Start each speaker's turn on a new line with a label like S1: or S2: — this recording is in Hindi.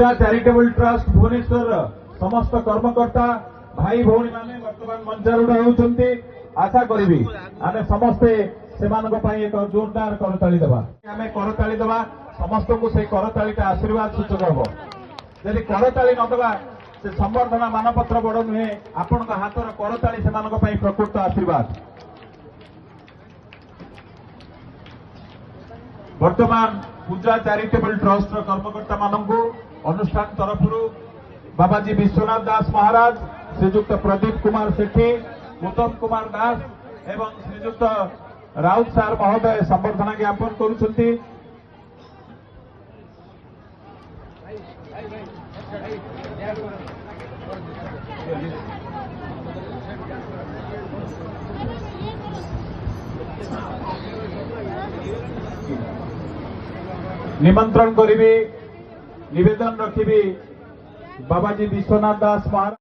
S1: पूजा चैरिटेबल ट्रस्ट भुवनेश्वर समस्त कर्मकर्ता भाई भौणी माने वर्तमान मंचारूढ़ होउछन्ति आशा करिबी आमे समस्ते सेमानक पई एक जोरदार करताली देबा आमे करताली देबा समस्त को से करतालीटा आशीर्वाद सूचक हबो यदि करताली न देबा से संवर्धना मानपत्र बड़ नुहे आपनक हातर करताली सेमानक पई प्रकृत आशीर्वाद। वर्तमान पूजा चैरिटेबल ट्रस्ट कर्मकर्ता मानकु अनुष्ठान तरफरु बाबाजी विश्वनाथ दास महाराज श्रीजुक्त प्रदीप कुमार सेठी उत्तम कुमार दास एवं श्रीजुक्त राउत सार महोदय संबर्धना ज्ञापन करुछन्ति। निमंत्रण करी निवेदन रखी बाबाजी विश्वनाथ दास महाराज।